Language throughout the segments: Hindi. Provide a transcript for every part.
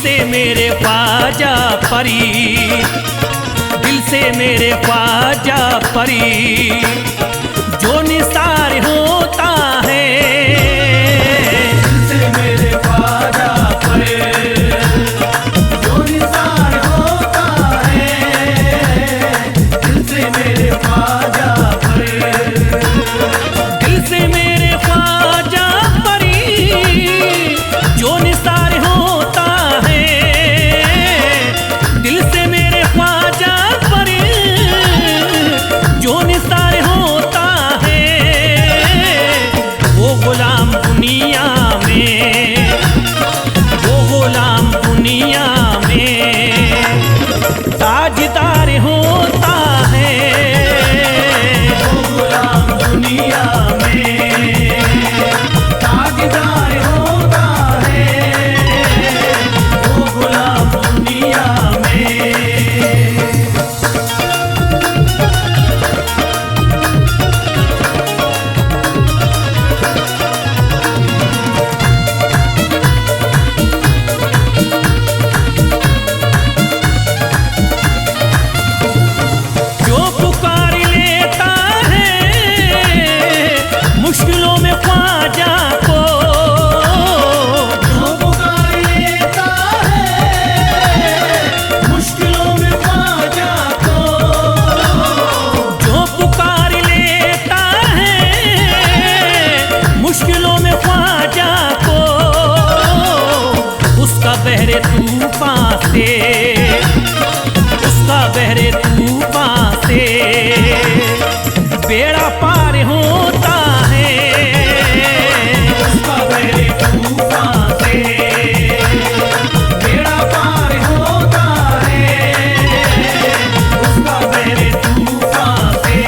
से मेरे ख्वाजा परी, दिल से मेरे ख्वाजा परी, जो निसार होता है। दिल से मेरे ख्वाजा परी, जो निसार होता है। दिल से मेरे ख्वाजा परी, दिल से मेरे ख्वाजा परी, जो निसार होता है। दिल से मेरे ख्वाजा परी, जो निसार होता है। वो गुलाम दुनिया में, वो गुलाम दुनिया में ताजदार होता है। वो गुलाम दुनिया में ताजदार होता है। वो गुलाम दुनिया में। जो पुकार लेता है मुश्किलों में ख्वाजा को, जो पुकार लेता है मुश्किलों में ख्वाजा को, जो पुकार लेता है मुश्किलों में ख्वाजा को, उसका बहरे तूफान से, उसका बहरे तूफान से बेड़ा पार होता है। उसका बहरे तूफान से बेड़ा पार होता है। उसका बहरे तूफान से।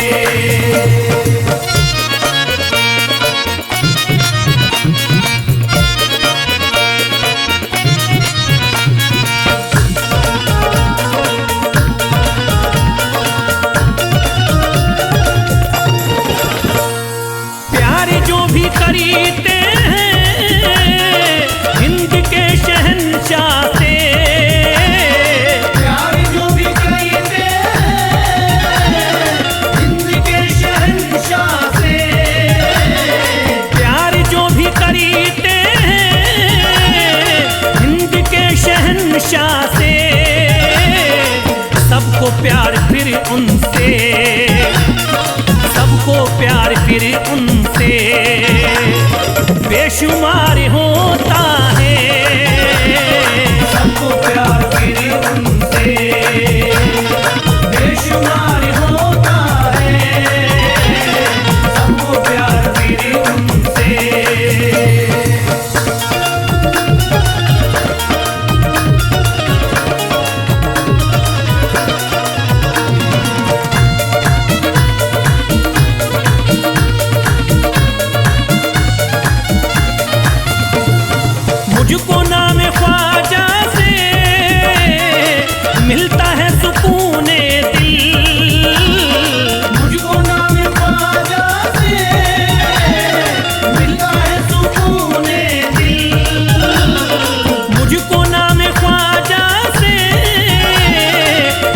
प्यार जो भी करीते हैं हिंद के शहंशाह से, प्यार जो भी करीते हैं हिंद के शहंशाह से, प्यार जो भी करीते हैं हिंद के शहंशाह से, सबको प्यार फिर उनसे, सबको प्यार फिर उनसे बेशुमार होता है। सबको प्यार फिर उनसे बेशुमार होता है। सबको प्यार फिर उनसे। मुझको नाम ख्वाजा से मिलता है सुकूने दिल, मुझको नाम ख्वाजा से मिलता है सुकूने दिल, मुझको नाम ख्वाजा से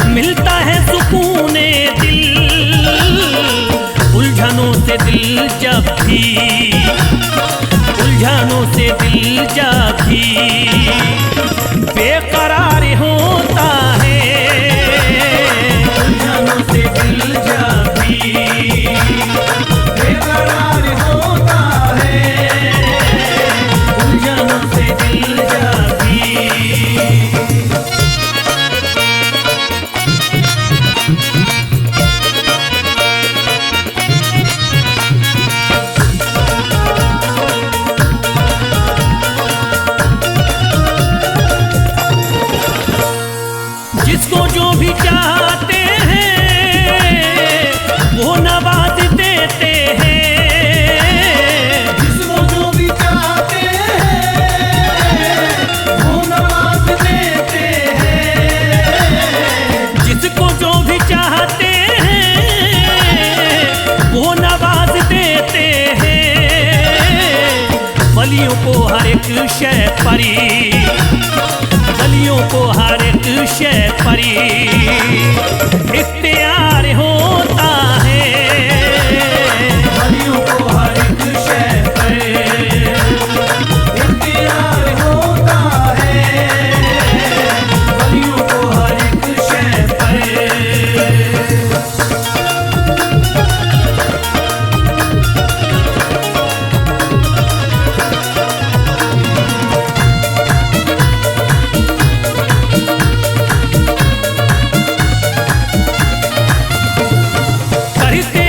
मिलता है सुकूने दिल। उलझनों से दिल जब भी, उलझनों से दिल जब भी बेकरार होता है। उलझनों से दिल जब भी बेकरार होता है। उलझनों से दिल जब भी। जिसको जो भी चाहते हैं वो नवाज देते हैं। जिसको जो भी चाहते हैं वो नवाज देते हैं। जिसको जो भी चाहते हैं वो नवाज देते हैं। वलियों को हर एक शय परी, बलियों को हर एक शय पर इख्तियार होता है, बलियों को हर एक शय पर इख्तियार होता है, बलियों को हर एक शय पर। करते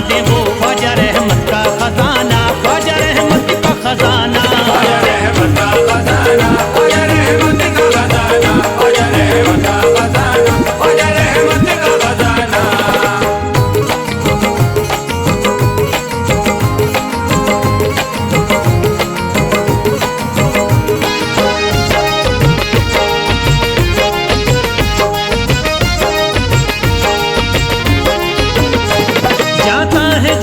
दे वो ख्वाजा रहमत का खजाना, ख्वाजा रहमत का खजाना। ख्वाजा रहमत का खजाना, ख्वाजा रहमत का खजाना, ख्वाजा रहमत का खजाना, ख्वाजा रहमत का खजाना। जाता है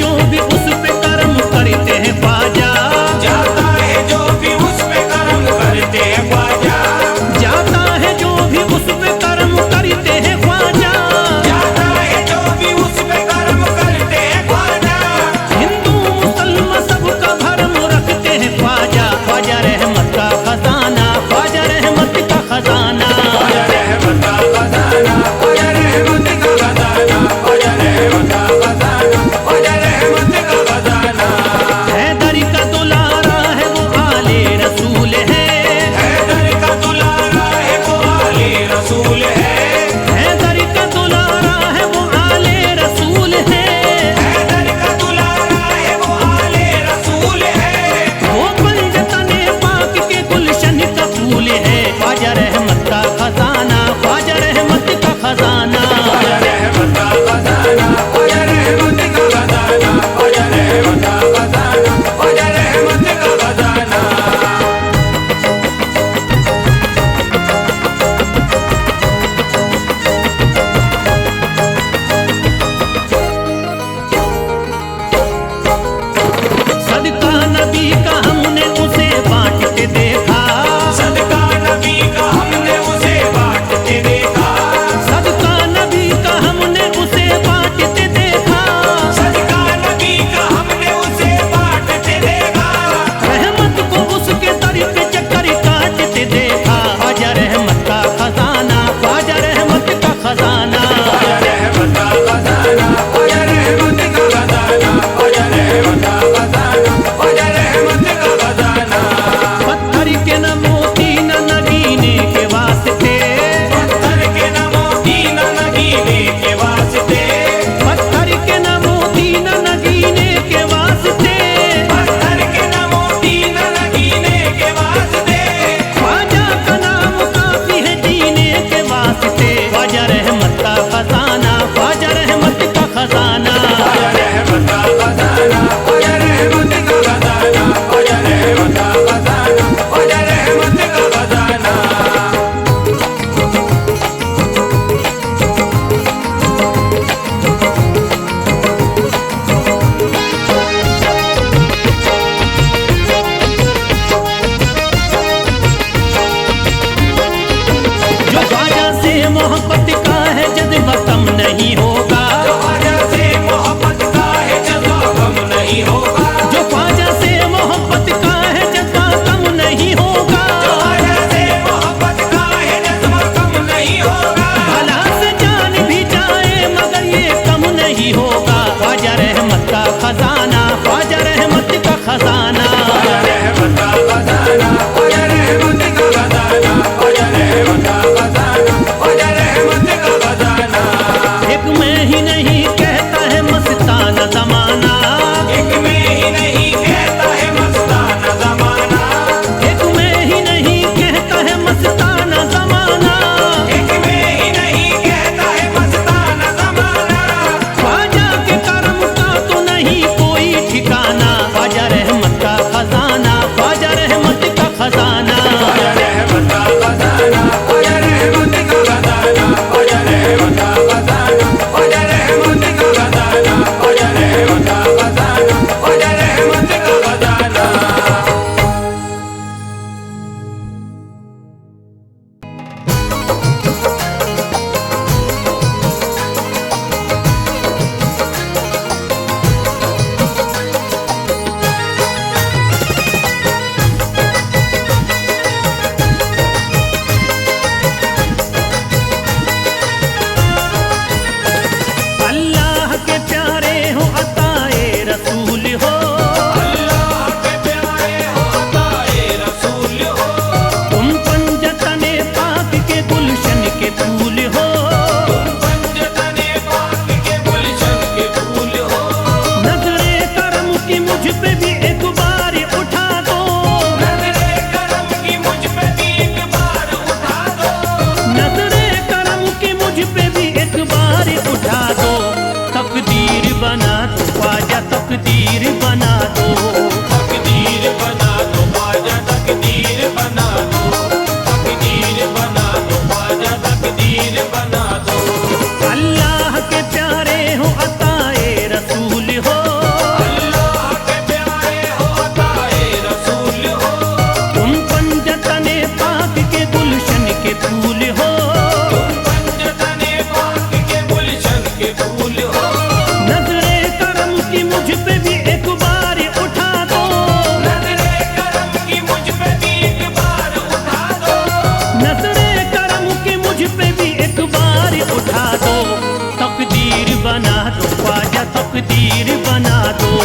दो।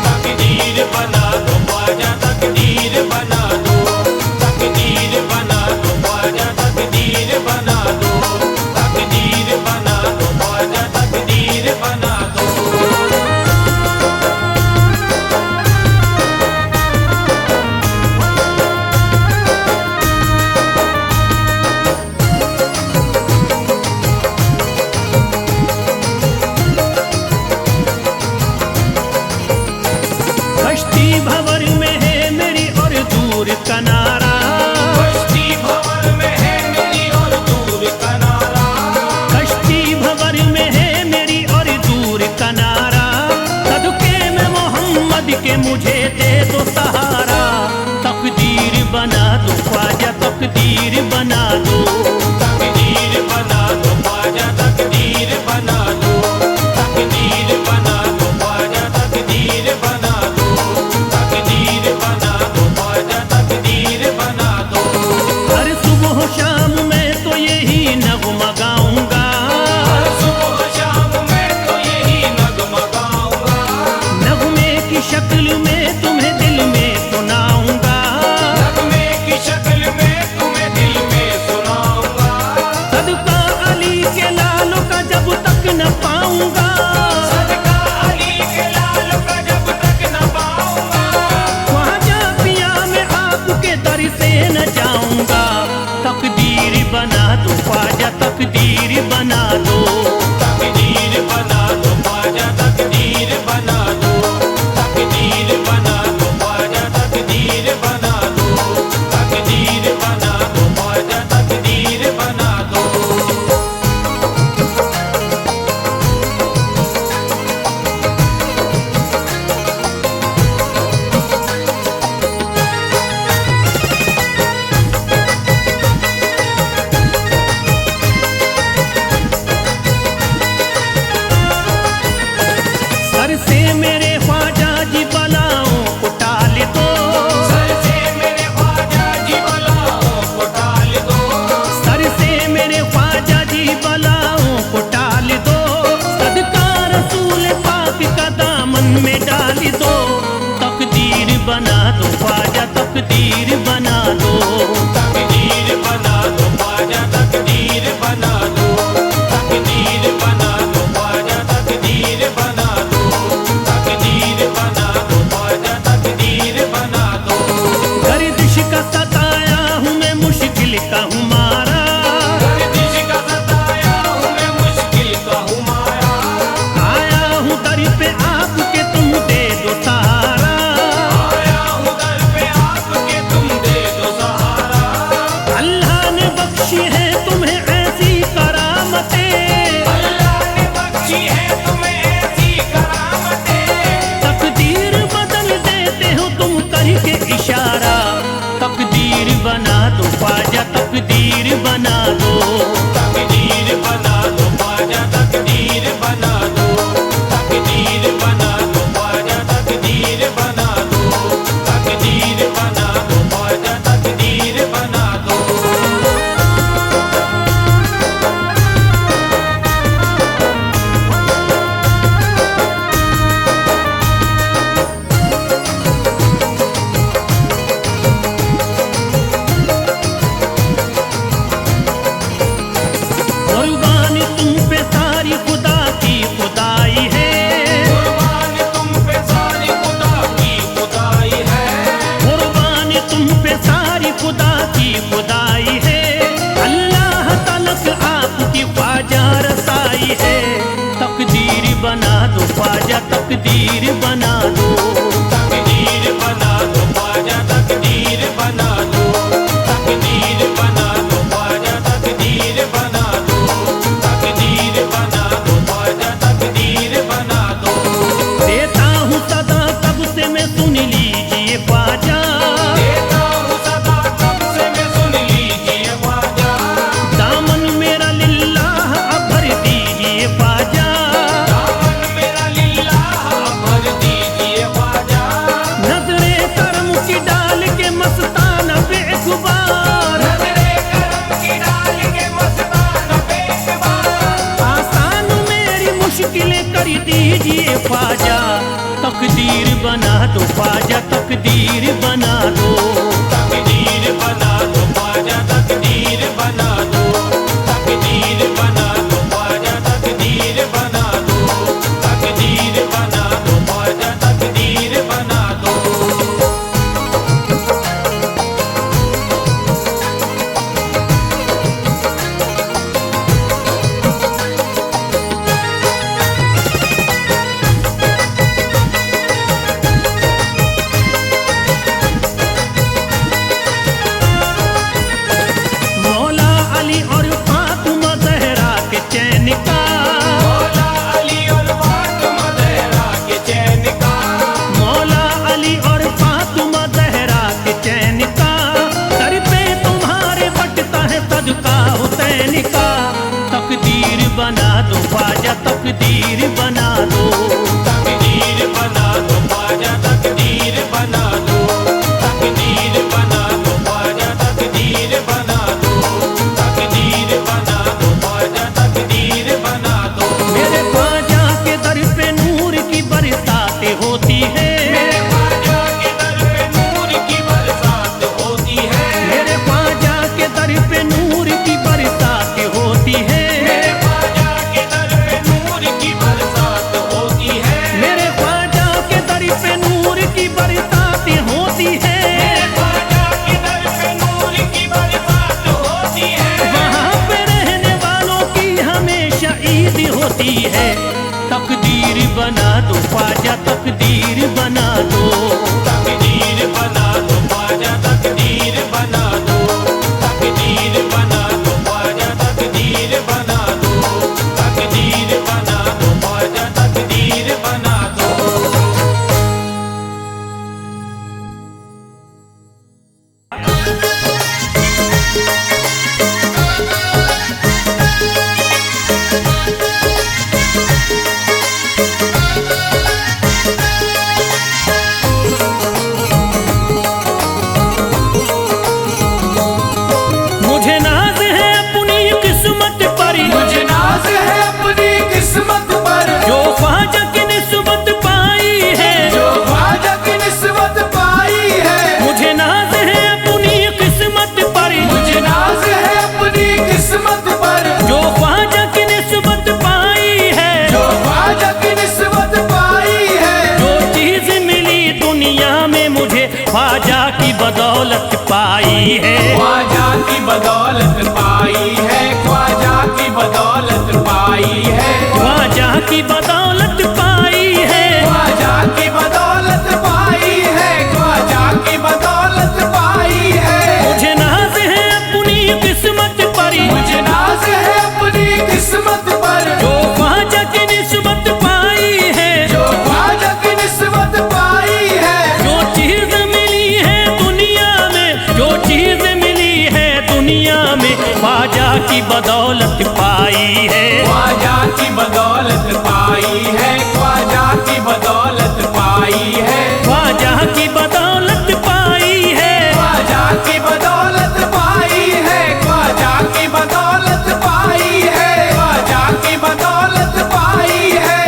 तकदीर बना दो ख्वाजा, तकदीर बना दो, तकदीर बना दो ख्वाजा, तकदीर बना दो, तकदीर बना दो ख्वाजा, तकदीर बना दो। कश्ती भंवर में है मेरी और दूर किनारा, कश्ती भंवर में है मेरी और दूर किनारा, कश्ती भंवर में है मेरी और दूर किनारा। सदके में मोहम्मद के मुझे दे दो सहारा, तकदीर बना दो ख्वाजा, तकदीर बना दो। तकदीर बना दो ख्वाजा, तकदीर बना दो, तकदीर बना दो ख्वाजा, तकदीर बना दो, तकदीर बना दो ख्वाजा, तकदीर बना दो। हर सुबह शाम मैं तो यही नगमा गाऊंगा, हर सुबह शाम मैं तो यही नगमा गाऊंगा, नगमे की शक्ल में तुम्हें दिल में सुनाऊंगा। नगमे की शक्ल में तुम्हें दिल में सुनाऊंगा। सदका अली के लालों का जब तक न पाऊंगा, सदका अली के लाल का जब तक न पाऊंगा, ख्वाजा पिया मैं आपके दर से न जाऊंगा। तकदीर बना दो ख्वाजा, तकदीर बना दो। तकदीर बना दो ख्वाजा, तकदीर बना दो, तकदीर बना दो ख्वाजा, तकदीर बना दो, तकदीर बना दो ख्वाजा, तकदीर बना दो। सर से मेरे ख्वाजा जी बलाओं को टाल दो, सर से मेरे ख्वाजा जी बलाओं को टाल दो, सर से मेरे ख्वाजा जी बलाओं को टाल दो। सदका रसूल पाक का दामन में डाल दो, तकदीर बना दो ख्वाजा, तकदीर बना दो। तकदीर बना दो ख्वाजा, तकदीर बना दो, तकदीर बना दो ख्वाजा, तकदीर बना दो, तकदीर बना दो ख्वाजा, तकदीर बना दो। गर्दिश का सताया हूँ मैं, मुश्किल का हूँ मारा, गर्दिश का सताया हूँ मैं, मुश्किल का हूँ मारा, आया हूँ दर पे आपके तुम दे दो सहारा। आया हूँ दर पे आपके तुम दे दो सहारा। अल्लाह ने बख्शी है तुम्हें ऐसी करामतें, अल्लाह ने बख्शी है तुम्हें ऐसी करामतें, तकदीर बदल देते हो तुम करके इशारा। तकदीर बना दो ख्वाजा, तकदीर बना दो। तकदीर बना दो ख्वाजा, तकदीर बना दो, तकदीर बना दो ख्वाजा, तकदीर बना दो, तकदीर बना दो ख्वाजा, तकदीर बना दो। कुर्बान तुम पे सारी खुदा की खुदाई है, कुर्बान तुम पे सारी खुदा की खुदाई है, कुर्बान तुम पे सारी खुदा की खुदाई है। अल्लाह तलक आपकी ख्वाजा रसाई है, तकदीर बना दो ख्वाजा, तकदीर बना दो। तकदीर बना दो ख्वाजा, तकदीर बना दो, तकदीर बना दो ख्वाजा, तकदीर बना दो, तकदीर बना दो ख्वाजा, तकदीर बना दो। देता हूँ सदा तब से मैं सुन लीजिए ख्वाजा, देता हूँ सदा तब से मैं सुन लीजिए ख्वाजा, दामन मेरा लिल्लाह अब भर दीजिए ख्वाजा। दामन मेरा लिल्लाह भर दीजिए तकदीर बना दो ख्वाजा तकदीर बना दो। तकदीर बना दो ख्वाजा तकदीर बना दो। तकदीर बना दो ख्वाजा तकदीर बना दो। तकदीर बना दो ख्वाजा तकदीर बना दो। मौला अली और फातिमा ज़हरा के चैन का, मौला अली और फातिमा ज़हरा के चैन का। मौला अली और फातिमा ज़हरा के चैन का, सर पे तुम्हारे बटता है सदका हुसैन का। तकदीर बना दो ख्वाजा तकदीर बना दो। तकदीर बना दो ख्वाजा तकदीर बना दो। तकदीर बना दो ख्वाजा तकदीर बना दो। तकदीर बना दो ख्वाजा तकदीर बना दो। मेरे ख्वाजा के दर पे नूर की बरसातें होती है। मेरे ख्वाजा के दर पे नूर की बरसात होती है। मेरे ख्वाजा के दर पे नूर की बरसातें होती है। मेरे ख्वाजा के दर पे नूर की बरसात होती है। मेरे ख्वाजा के दर पे नूर की बरसातें होती है। मेरे ख्वाजा के दर पे नूर की बरसात होती है। वहाँ पे रहने वालों की हमेशा ईद होती है। तकदीर बना दो ख्वाजा तकदीर बना दो। तकदीर बना दो ख्वाजा तकदीर बना दो। तकदीर बना दो ख्वाजा तकदीर बना दो। तकदीर बना दो ख्वाजा तकदीर बना दो। मुझे नाज है अपनी किस्मत पर, मुझे नाज है अपनी किस्मत पर। जो ख्वाजा की निस्बत पाई है। जो ख्वाजा की निस्बत पाई है। मुझे नाज है अपनी किस्मत पर, मुझे नाज है अपनी किस्मत पर। जो ख्वाजा की निस्बत पाई है। जो ख्वाजा की निस्बत पाई है। जो चीज मिली दुनिया में मुझे ख्वाजा की बदौलत पाई है। ख्वाजा की बदौलत पाई है। ख्वाजा की बदौलत पाई है। ख्वाजा की बदौलत पाई है। ख्वाजा की बदौलत पाई है। ख्वाजा की बदौलत पाई है। मुझे नाज है अपनी किस्मत पर, मुझे नाज है अपनी किस्मत पर। जो ख्वाजा की निस्बत पाई है। जो ख्वाजा की निस्बत पाई है। जो चीज मिली है दुनिया में, जो चीज मिली है दुनिया में ख्वाजा की बदौलत पाई है। ख्वाजा की बदौलत पाई है। ख्वाजा की बदौलत पाई है। ख्वाजा की बदौलत पाई है। ख्वाजा की बदौलत पाई है। ख्वाजा की बदौलत पाई है। ख्वाजा की बदौलत पाई है।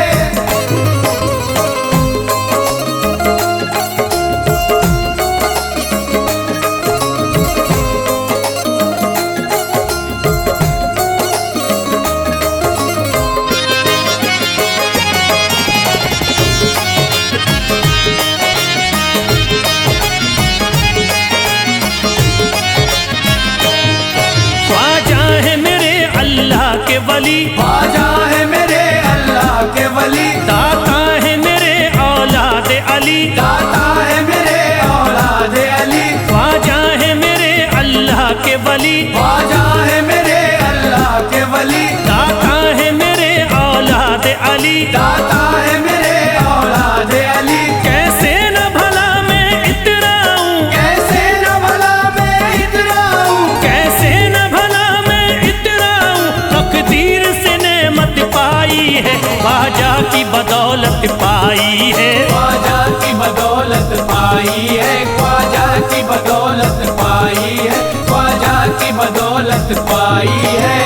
ख्वाजा है मेरे अल्लाह के वली, ख्वाजा है मेरे अल्लाह के वली। दाता है मेरे औलाद अली। दाता है मेरे औलाद अली। ख्वाजा है मेरे अल्लाह के वली, ख्वाजा है मेरे अल्लाह के वली। दाता है मेरे औलाद अली। दाता है मेरे औलाद अली। कैसे न भला मैं इतराऊं, कैसे न भला मैं इतराऊं। कैसे न भला मैं इतराऊं। तकदीर से नेमत पाई है। ख्वाजा की बदौलत पाई है। ख्वाजा की बदौलत पाई है। ख्वाजा की बदौलत पाई है। ख्वाजा की बदौलत पाई है।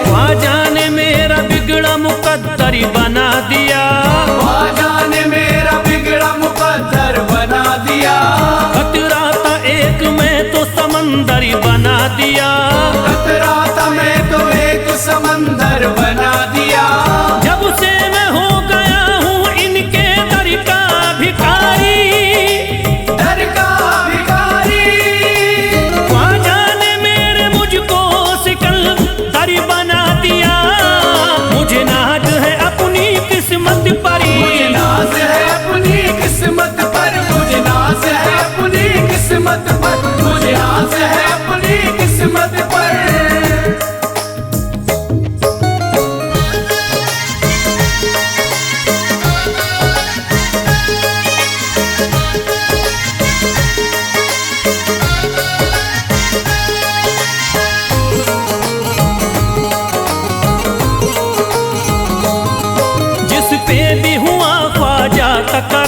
ख्वाजा ने मेरा बिगड़ा मुकद्दर बना दिया। ख्वाजा ने मेरा बिगड़ा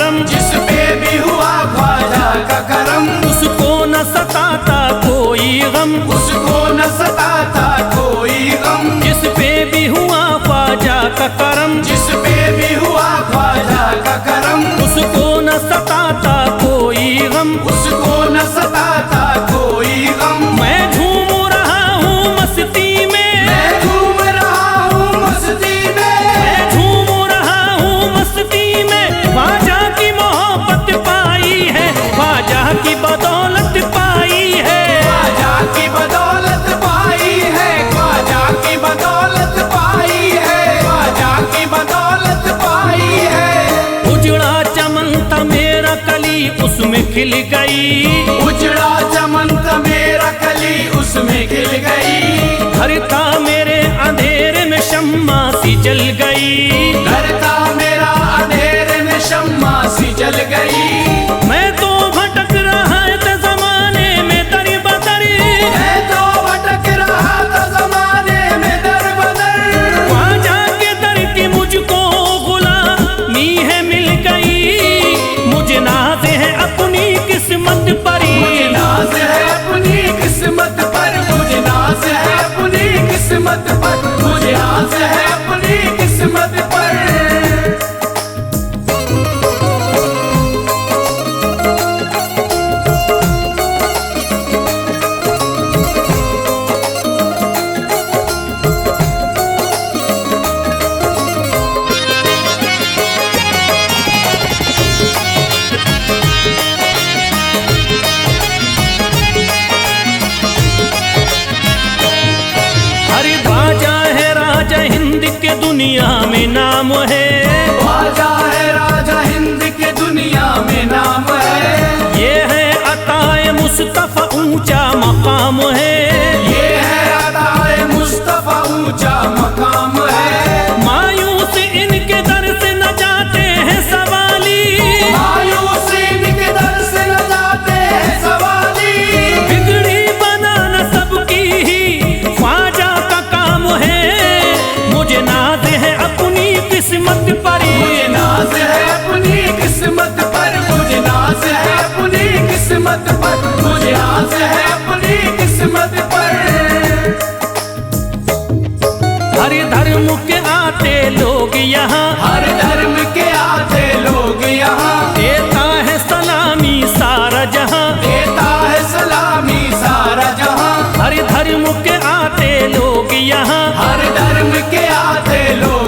करम, जिस पे भी हुआ ख्वाजा का करम, उसको न सताता कोई गम, उसको न सताता कोई गम। जिस पे भी हुआ ख्वाजा का करम, जिस पे भी हुआ ख्वाजा का करम, उसको न सताता कोई गम, उसको न सताता कोई गम। मैं झूम रहा हूँ मस्ती में, मैं झूम रहा हूँ मस्ती में, मैं झूम रहा हूँ मस्ती में, ख्वाजा की मोहब्बत पाई है, ख्वाजा की बदौलत पाई है, ख्वाजा की बदौलत पाई है, ख्वाजा की बदौलत पाई है, ख्वाजा की बदौलत पाई है। उजड़ा चमन था मेरा कली उसमें खिल गई, उजड़ा चमन था मेरा कली उसमें खिल गई, घर था मेरे अंधेरे में शम्मा सी जल गई, घर था मेरा अंधेरे में शम्मा सी जल गई। मैं तो भटक रहा था जमाने में दर बदर, मैं तो भटक रहा था जमाने में दर बदर, ख्वाजा के दर की मुझको गुलामी है मिल गई, मुझे नाज है अपनी किस्मत पर, मुझे नाज है अपनी किस्मत पर, मुझे नाज है अपनी किस्मत पर, मुझे नाज है अपनी किस्मत पर। अरे ख्वाजा है राजा हिंद के दुनिया में नाम है, ख्वाजा है राजा हिंद के दुनिया में नाम है, ये है अताए मुस्तफा ऊंचा मकाम है, ये है अताए मुस्तफा ऊंचा मकाम है। मायूस इनके दर से न जाते हैं सवाली, मायूस इनके दर से न जाते हैं सवाली, बिगड़ी बनाना सबकी ही ख्वाजा का काम है, मुझे नाज है अपनी किस्मत पर, मुझे नाज है अपनी किस्मत पर, मुझे नाज है अपनी किस्मत पर, मुझे नाज है अपनी किस्मत पर। हर धर्म के आते लोग यहाँ, हर धर्म के आते लोग यहाँ, देता है सलामी सारा जहाँ, देता है सलामी सारा जहाँ। हर धर्म के आते लोग यहाँ, हर धर्म के आते लोग